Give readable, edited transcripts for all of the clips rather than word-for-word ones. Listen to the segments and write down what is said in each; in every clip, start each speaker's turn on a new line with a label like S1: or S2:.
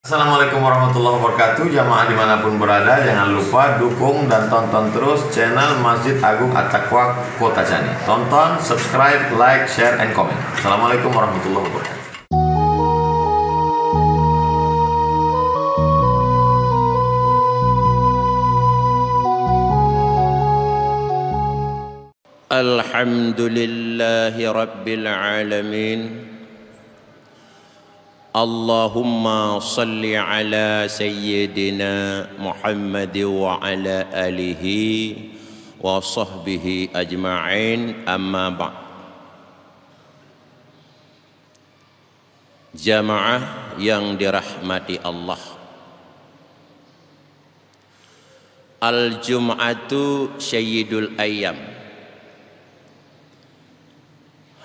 S1: Assalamualaikum warahmatullahi wabarakatuh. Jamaah dimanapun berada, jangan lupa dukung dan tonton terus channel Masjid Agung At-Taqwa Kota Cani. Tonton, subscribe, like, share, and comment. Assalamualaikum warahmatullahi wabarakatuh.
S2: Alhamdulillahi Rabbil Alamin. Allahumma salli ala Sayyidina Muhammad wa ala alihi wa sahbihi ajma'in, amma ba'd. Jamaah yang dirahmati Allah, Al-Jum'atu Sayyidul Ayyam.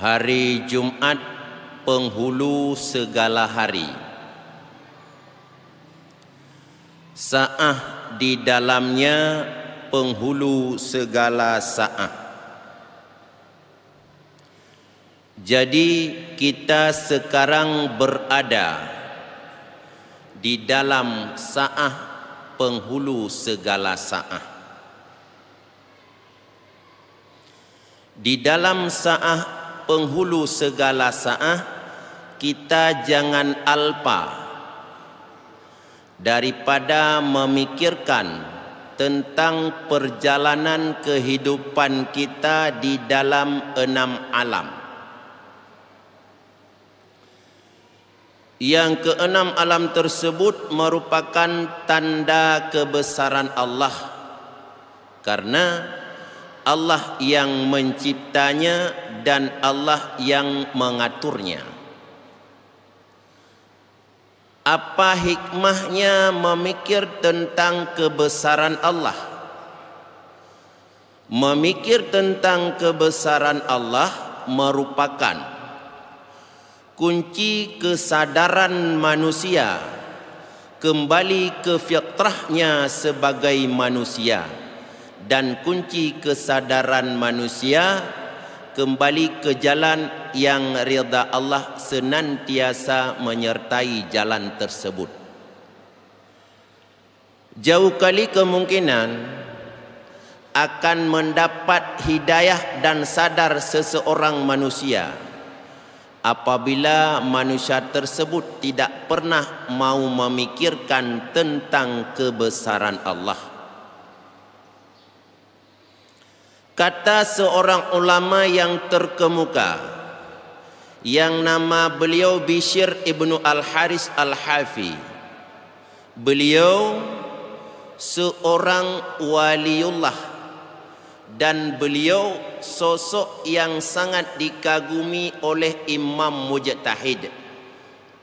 S2: Hari Jumat penghulu segala hari. Sa'ah di dalamnya penghulu segala sa'ah. Jadi kita sekarang berada di dalam sa'ah penghulu segala sa'ah. Di dalam sa'ah penghulu segala sa'ah, kita jangan alpa daripada memikirkan tentang perjalanan kehidupan kita di dalam 6 alam. Yang ke-6 alam tersebut merupakan tanda kebesaran Allah, karena Allah yang menciptanya dan Allah yang mengaturnya. Apa hikmahnya memikir tentang kebesaran Allah? Memikir tentang kebesaran Allah merupakan kunci kesadaran manusia kembali ke fitrahnya sebagai manusia, dan kunci kesadaran manusia kembali ke jalan yang ridha Allah senantiasa menyertai jalan tersebut. Jauh kali kemungkinan akan mendapat hidayah dan sadar seseorang manusia apabila manusia tersebut tidak pernah mau memikirkan tentang kebesaran Allah. Kata seorang ulama yang terkemuka yang nama beliau Bishr ibnu Al-Haris Al-Hafi. Beliau seorang waliullah dan beliau sosok yang sangat dikagumi oleh Imam Mujtahid.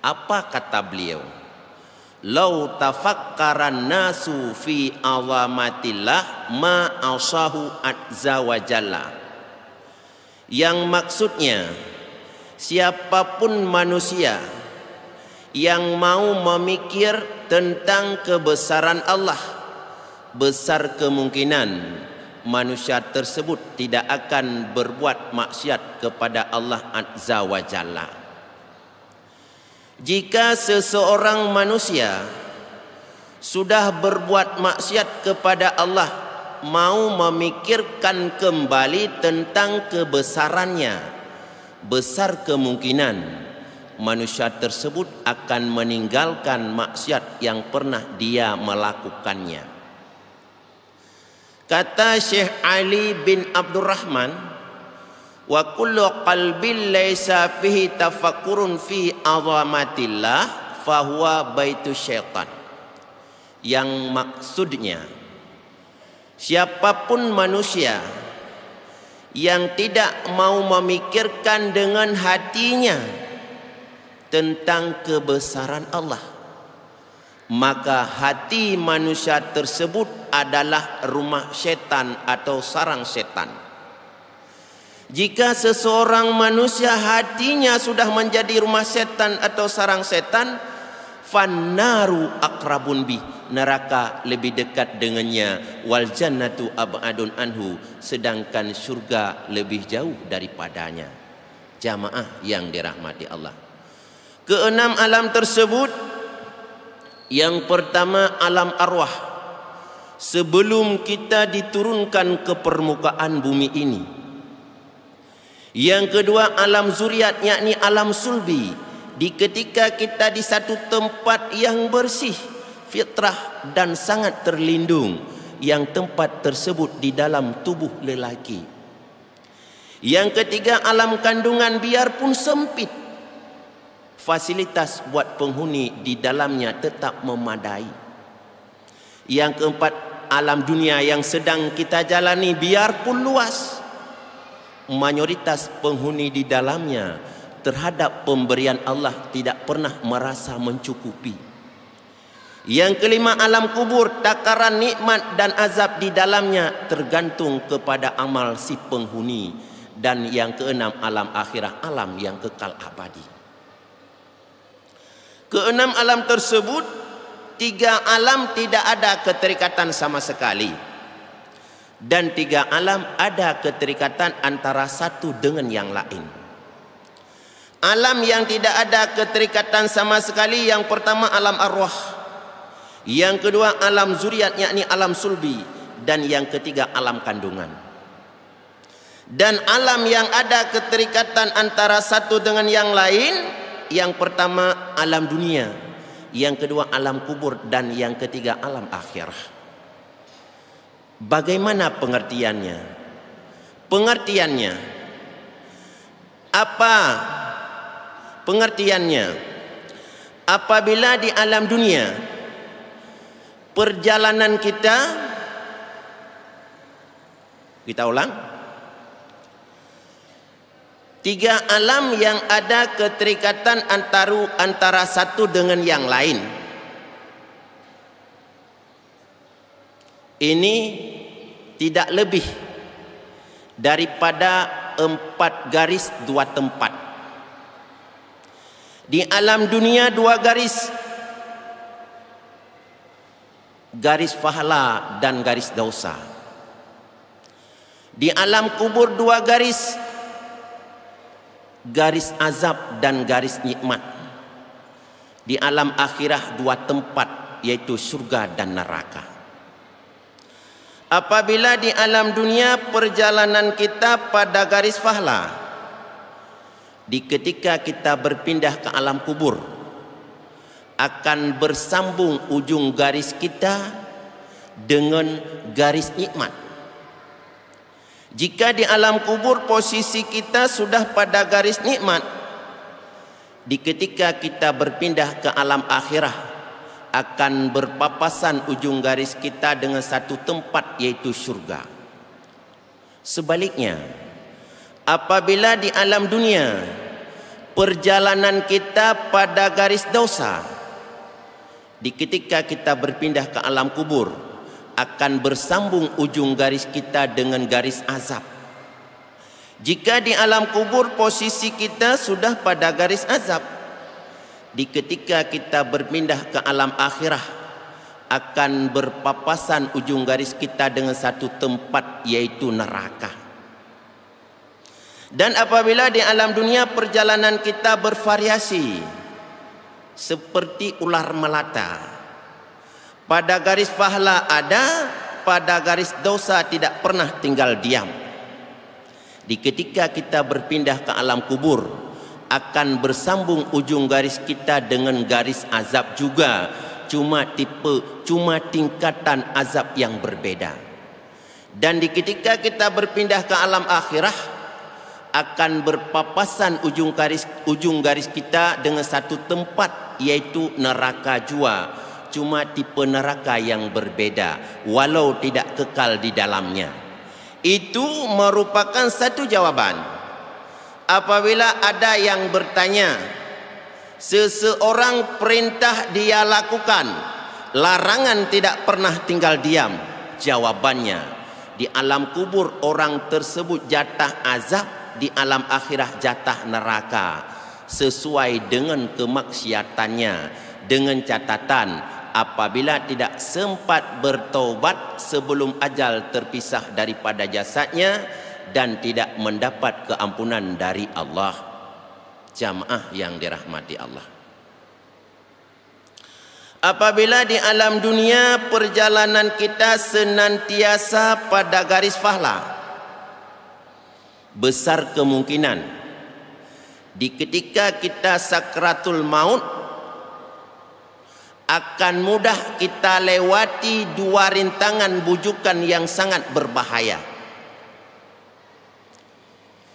S2: Apa kata beliau? Lau tafakkaran nasu fi azamatillah ma asahu azza wa jalla. Yang maksudnya, siapapun manusia yang mau memikir tentang kebesaran Allah, besar kemungkinan manusia tersebut tidak akan berbuat maksiat kepada Allah azza wa jalla. Jika seseorang manusia sudah berbuat maksiat kepada Allah, mau memikirkan kembali tentang kebesarannya, besar kemungkinan manusia tersebut akan meninggalkan maksiat yang pernah dia melakukannya. Kata Syekh Ali bin Abdurrahman, wa kullu qalbin laisa fihi tafakkurun fi azamatillah fahuwa baitu syaitan. Yang maksudnya, siapapun manusia yang tidak mau memikirkan dengan hatinya tentang kebesaran Allah, maka hati manusia tersebut adalah rumah setan atau sarang setan. Jika seseorang manusia hatinya sudah menjadi rumah setan atau sarang setan, fannaru aqrabun bi, neraka lebih dekat dengannya, wal jannatu ab'adun anhu, sedangkan surga lebih jauh daripadanya. Jamaah yang dirahmati Allah, keenam alam tersebut Yang pertama, alam arwah. Sebelum kita diturunkan ke permukaan bumi ini. Yang kedua, alam zuriat, yakni alam sulbi. Di ketika kita di satu tempat yang bersih, fitrah dan sangat terlindung, yang tempat tersebut di dalam tubuh lelaki. Yang ketiga, alam kandungan, biarpun sempit, fasilitas buat penghuni di dalamnya tetap memadai. Yang keempat, alam dunia yang sedang kita jalani, biarpun luas, mayoritas penghuni di dalamnya terhadap pemberian Allah tidak pernah merasa mencukupi. Yang kelima, alam kubur, takaran nikmat dan azab di dalamnya tergantung kepada amal si penghuni. Dan yang keenam, alam akhirah, alam yang kekal abadi. Keenam alam tersebut, tiga alam tidak ada keterikatan sama sekali. Dan tiga alam ada keterikatan antara satu dengan yang lain. Alam yang tidak ada keterikatan sama sekali, yang pertama alam arwah. Yang kedua alam zuriat, yakni alam sulbi. Dan yang ketiga alam kandungan. Dan alam yang ada keterikatan antara satu dengan yang lain, yang pertama alam dunia, yang kedua alam kubur, dan yang ketiga alam akhirah. Bagaimana pengertiannya? Pengertiannya apa? Pengertiannya, apabila di alam dunia perjalanan kita ulang, tiga alam yang ada keterikatan antara satu dengan yang lain. Ini tidak lebih daripada 4 garis 2 tempat. Di alam dunia 2 garis, garis pahala dan garis dosa. Di alam kubur 2 garis, garis azab dan garis nikmat. Di alam akhirah 2 tempat, yaitu surga dan neraka. Apabila di alam dunia perjalanan kita pada garis pahala, di ketika kita berpindah ke alam kubur akan bersambung ujung garis kita dengan garis nikmat. Jika di alam kubur posisi kita sudah pada garis nikmat, di ketika kita berpindah ke alam akhirah akan berpapasan ujung garis kita dengan satu tempat, yaitu surga. Sebaliknya, apabila di alam dunia perjalanan kita pada garis dosa, di ketika kita berpindah ke alam kubur akan bersambung ujung garis kita dengan garis azab. Jika di alam kubur posisi kita sudah pada garis azab, di ketika kita berpindah ke alam akhirah akan berpapasan ujung garis kita dengan satu tempat, yaitu neraka. Dan apabila di alam dunia perjalanan kita bervariasi seperti ular melata, pada garis pahala ada, pada garis dosa tidak pernah tinggal diam. Di ketika kita berpindah ke alam kubur akan bersambung ujung garis kita dengan garis azab juga, cuma tingkatan azab yang berbeda. Dan di ketika kita berpindah ke alam akhirah akan berpapasan ujung garis kita dengan satu tempat, yaitu neraka jua, cuma tipe neraka yang berbeda, walau tidak kekal di dalamnya. Itu merupakan satu jawaban. Apabila ada yang bertanya, seseorang perintah dia lakukan, larangan tidak pernah tinggal diam. Jawabannya, di alam kubur orang tersebut jatah azab, di alam akhirah jatah neraka, sesuai dengan kemaksiatannya, dengan catatan apabila tidak sempat bertaubat sebelum ajal terpisah daripada jasadnya dan tidak mendapat keampunan dari Allah. Jamaah yang dirahmati Allah, Apabila di alam dunia perjalanan kita senantiasa pada garis fahla, besar kemungkinan di ketika kita sakratul maut akan mudah kita lewati dua rintangan bujukan yang sangat berbahaya.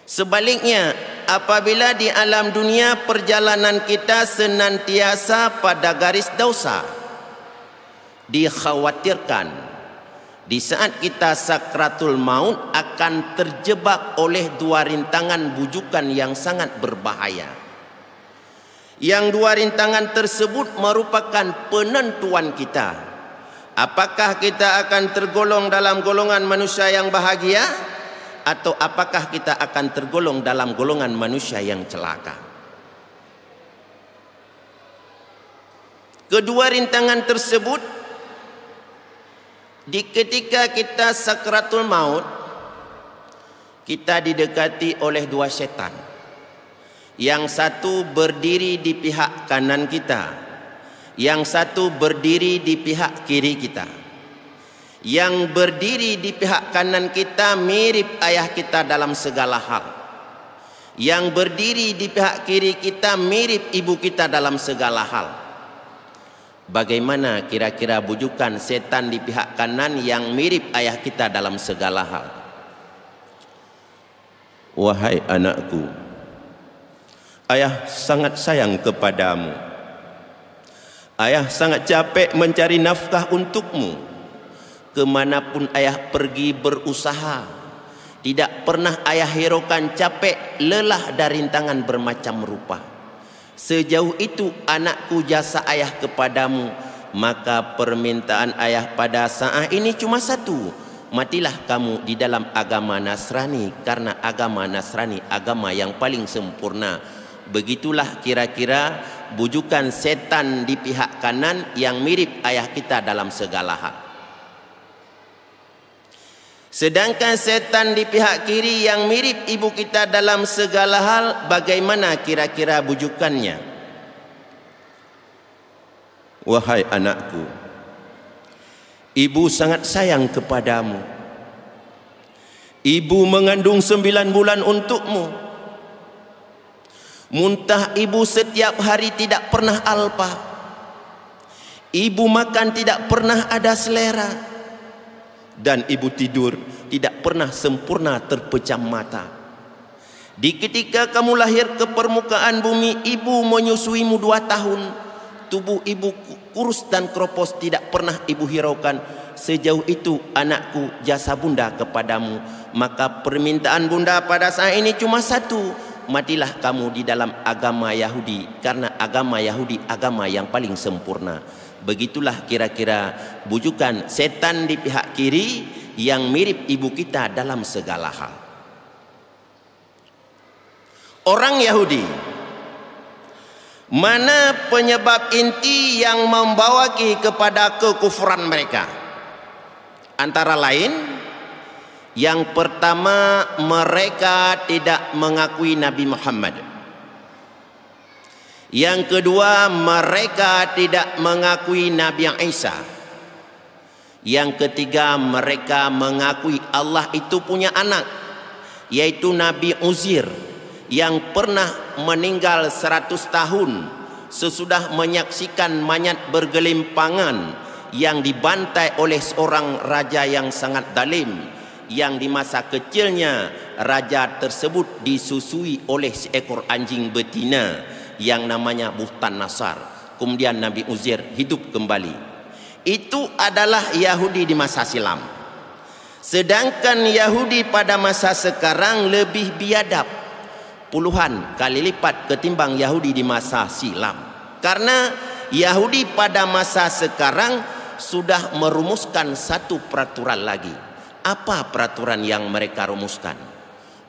S2: Sebaliknya, apabila di alam dunia perjalanan kita senantiasa pada garis dosa, dikhawatirkan di saat kita sakratul maut akan terjebak oleh dua rintangan bujukan yang sangat berbahaya. Yang dua rintangan tersebut merupakan penentuan kita. Apakah kita akan tergolong dalam golongan manusia yang bahagia, atau apakah kita akan tergolong dalam golongan manusia yang celaka. Kedua rintangan tersebut, di ketika kita sakratul maut, kita didekati oleh dua setan. Yang satu berdiri di pihak kanan kita, yang satu berdiri di pihak kiri kita. Yang berdiri di pihak kanan kita mirip ayah kita dalam segala hal. Yang berdiri di pihak kiri kita mirip ibu kita dalam segala hal. Bagaimana kira-kira bujukan setan di pihak kanan yang mirip ayah kita dalam segala hal? Wahai anakku, ayah sangat sayang kepadamu. Ayah sangat capek mencari nafkah untukmu. Kemanapun ayah pergi berusaha, tidak pernah ayah hiraukan capek lelah dari rintangan bermacam rupa. Sejauh itu anakku jasa ayah kepadamu, maka permintaan ayah pada saat ini cuma satu: matilah kamu di dalam agama Nasrani, karena agama Nasrani agama yang paling sempurna. Begitulah kira-kira bujukan setan di pihak kanan yang mirip ayah kita dalam segala hal. Sedangkan setan di pihak kiri yang mirip ibu kita dalam segala hal, bagaimana kira-kira bujukannya? Wahai anakku, ibu sangat sayang kepadamu. Ibu mengandung 9 bulan untukmu. Muntah ibu setiap hari tidak pernah alpa. Ibu makan tidak pernah ada selera. Dan ibu tidur tidak pernah sempurna terpejam mata. Di ketika kamu lahir ke permukaan bumi, ibu menyusuimu 2 tahun. Tubuh ibu kurus dan kropos, tidak pernah ibu hiraukan. Sejauh itu anakku jasa bunda kepadamu. Maka permintaan bunda pada saat ini cuma satu: matilah kamu di dalam agama Yahudi, karena agama Yahudi agama yang paling sempurna. Begitulah kira-kira bujukan setan di pihak kiri yang mirip ibu kita dalam segala hal. Orang Yahudi, mana penyebab inti yang membawa kepada kekufuran mereka? Antara lain, yang pertama, mereka tidak mengakui Nabi Muhammad. Yang kedua, mereka tidak mengakui Nabi Isa. Yang ketiga, mereka mengakui Allah itu punya anak, yaitu Nabi Uzair, yang pernah meninggal 100 tahun sesudah menyaksikan mayat bergelimpangan yang dibantai oleh seorang raja yang sangat zalim, yang di masa kecilnya raja tersebut disusui oleh seekor anjing betina yang namanya Buhtan Nasar. Kemudian Nabi Uzair hidup kembali. Itu adalah Yahudi di masa silam. Sedangkan Yahudi pada masa sekarang lebih biadab puluhan kali lipat ketimbang Yahudi di masa silam. Karena Yahudi pada masa sekarang sudah merumuskan satu peraturan lagi. Apa peraturan yang mereka rumuskan?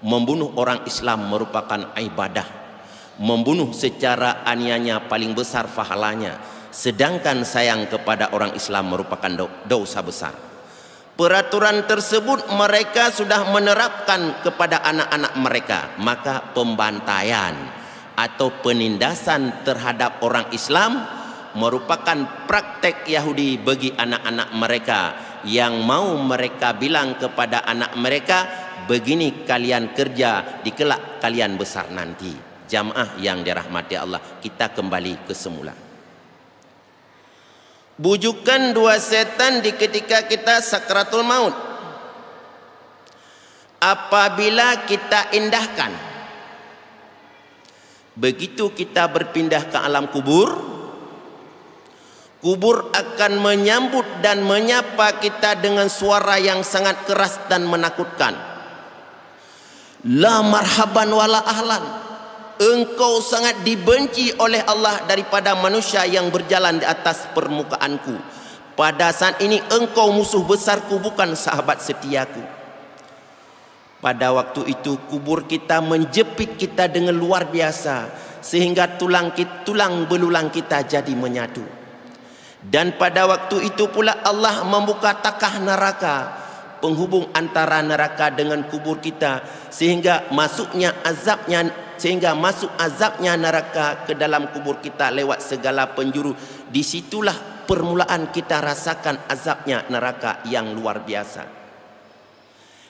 S2: Membunuh orang Islam merupakan ibadah. Membunuh secara aniaya paling besar pahalanya, sedangkan sayang kepada orang Islam merupakan dosa besar. Peraturan tersebut mereka sudah menerapkan kepada anak-anak mereka. Maka pembantaian atau penindasan terhadap orang Islam merupakan praktek Yahudi bagi anak-anak mereka, yang mau mereka bilang kepada anak mereka, begini kalian kerja, di kelak kalian besar nanti. Jamaah yang dirahmati Allah, kita kembali ke semula. Bujukan dua setan di ketika kita sakratul maut, apabila kita indahkan, begitu kita berpindah ke alam kubur, kubur akan menyambut dan menyapa kita dengan suara yang sangat keras dan menakutkan. La marhaban wala ahlan, engkau sangat dibenci oleh Allah daripada manusia yang berjalan di atas permukaanku. Pada saat ini engkau musuh besarku, bukan sahabat setiaku. Pada waktu itu kubur kita menjepit kita dengan luar biasa, sehingga tulang belulang kita jadi menyatu. Dan pada waktu itu pula Allah membuka takah neraka, penghubung antara neraka dengan kubur kita, sehingga masuk azabnya neraka ke dalam kubur kita lewat segala penjuru. Disitulah permulaan kita rasakan azabnya neraka yang luar biasa.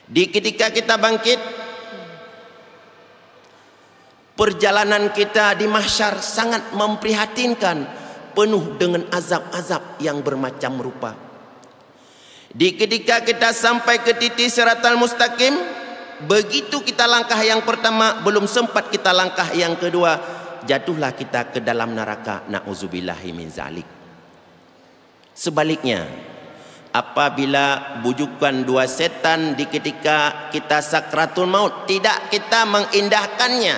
S2: Di ketika kita bangkit, perjalanan kita di mahsyar sangat memprihatinkan, penuh dengan azab-azab yang bermacam rupa. Di ketika kita sampai ke titik siratal mustaqim, begitu kita langkah yang pertama, belum sempat kita langkah yang kedua, jatuhlah kita ke dalam neraka. Na'udzubillahi min zalik. Sebaliknya, apabila bujukan dua setan di ketika kita sakratul maut, tidak kita mengindahkannya,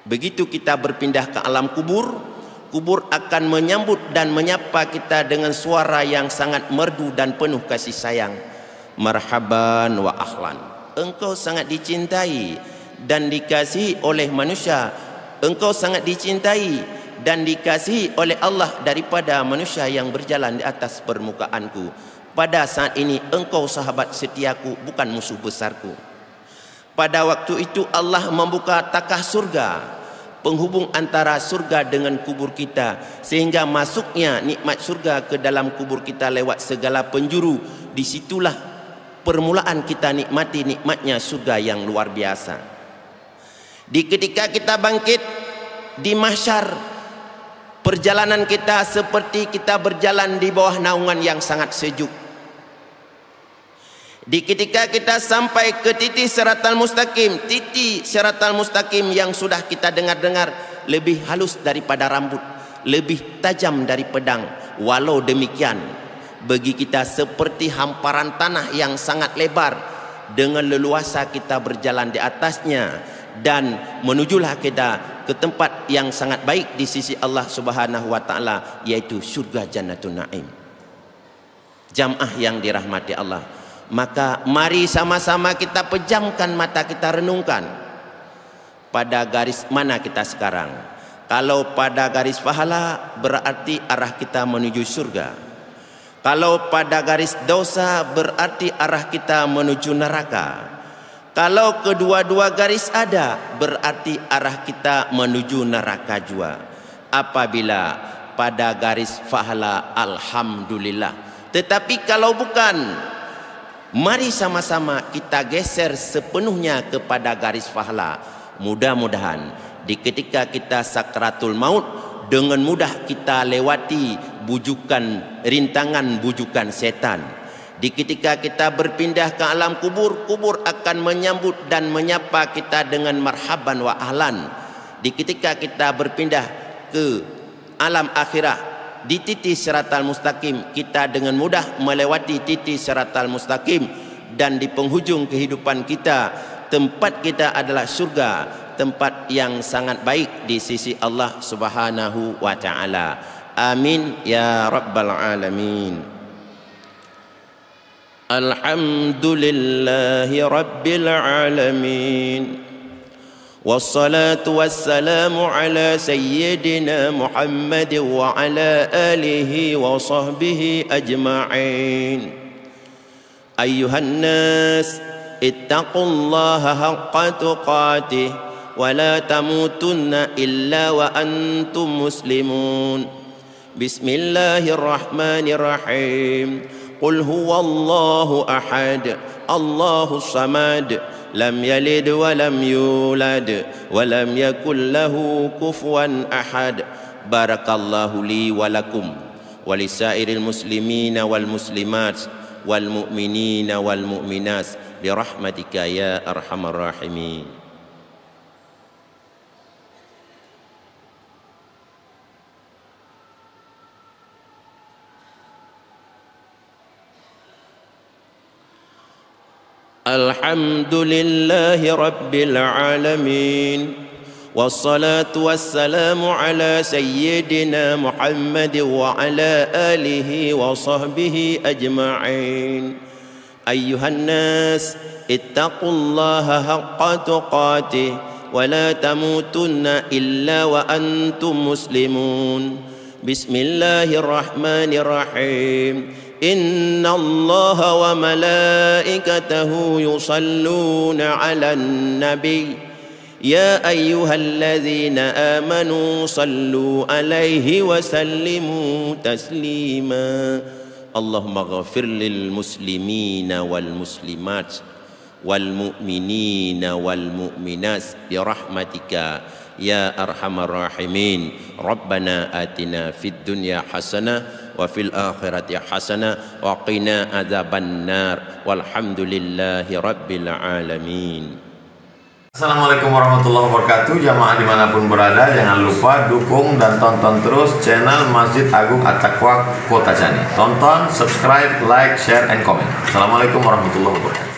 S2: begitu kita berpindah ke alam kubur, kubur akan menyambut dan menyapa kita dengan suara yang sangat merdu dan penuh kasih sayang. Marhaban wa ahlan, engkau sangat dicintai dan dikasihi oleh manusia, engkau sangat dicintai dan dikasihi oleh Allah daripada manusia yang berjalan di atas permukaanku. Pada saat ini engkau sahabat setiaku, bukan musuh besarku. Pada waktu itu Allah membuka takah surga, penghubung antara surga dengan kubur kita, sehingga masuknya nikmat surga ke dalam kubur kita lewat segala penjuru. Disitulah permulaan kita nikmati nikmatnya surga yang luar biasa. Di ketika kita bangkit di mahsyar, perjalanan kita seperti kita berjalan di bawah naungan yang sangat sejuk. Di ketika kita sampai ke titik siratal mustaqim yang sudah kita dengar-dengar, lebih halus daripada rambut, lebih tajam dari pedang. Walau demikian, bagi kita seperti hamparan tanah yang sangat lebar, dengan leluasa kita berjalan di atasnya, dan menujulah kita ke tempat yang sangat baik di sisi Allah Subhanahu wa taala, yaitu surga Jannatun Naim. Jamaah yang dirahmati Allah, maka mari sama-sama kita pejamkan mata, kita renungkan pada garis mana kita sekarang. Kalau pada garis pahala, berarti arah kita menuju surga. Kalau pada garis dosa, berarti arah kita menuju neraka. Kalau kedua-dua garis ada, berarti arah kita menuju neraka juga. Apabila pada garis pahala, alhamdulillah. Tetapi kalau bukan, mari sama-sama kita geser sepenuhnya kepada garis pahala. Mudah-mudahan di ketika kita sakratul maut, dengan mudah kita lewati rintangan bujukan setan. Di ketika kita berpindah ke alam kubur, kubur akan menyambut dan menyapa kita dengan marhaban wa ahlan. Di ketika kita berpindah ke alam akhirat, di titik siratal mustaqim, kita dengan mudah melewati titik siratal mustaqim. Dan di penghujung kehidupan kita, tempat kita adalah surga, tempat yang sangat baik di sisi Allah Subhanahu wa ta'ala. Amin ya rabbal alamin. Alhamdulillahi rabbil alamin, wassalatu wassalamu ala sayyidina Muhammad wa ala alihi wa sahbihi ajma'in. Ayyuhan nas, ittaqullaha haqqa tuqatih ولا تموتن إلا وأنتم مسلمون بسم الله الرحمن الرحيم قل هو الله أحد الله الصمد لم يلد ولم يولد ولم يكن له كفوا أحد بارك الله لي ولكم ولسائر المسلمين والمسلمات والمؤمنين والمؤمنات برحمتك يا أرحم الراحمين. الحمد لله رب العالمين والصلاة والسلام على سيدنا محمد وعلى آله وصحبه أجمعين. أيها الناس اتقوا الله حق تقاته ولا تموتن إلا وأنتم مسلمون بسم الله الرحمن الرحيم إن الله وملائكته يصلون على النبي يا أيها الذين آمنوا صلوا عليه وسلموا تسليما اللهم اغفر للمسلمين والمسلمات والمؤمنين والمؤمنات برحمتك يا أرحم الراحمين. ربنا آتنا في الدنيا حسنة وفي الآخرة حسنة وقنا عذاب النار والحمد لله رب العالمين.
S1: Assalamualaikum warahmatullahi wabarakatuh. Jamaah dimanapun berada, jangan lupa dukung dan tonton terus channel Masjid Agung At-Taqwa Kota Cani. Tonton, subscribe, like, share, and comment. Assalamualaikum warahmatullahi wabarakatuh.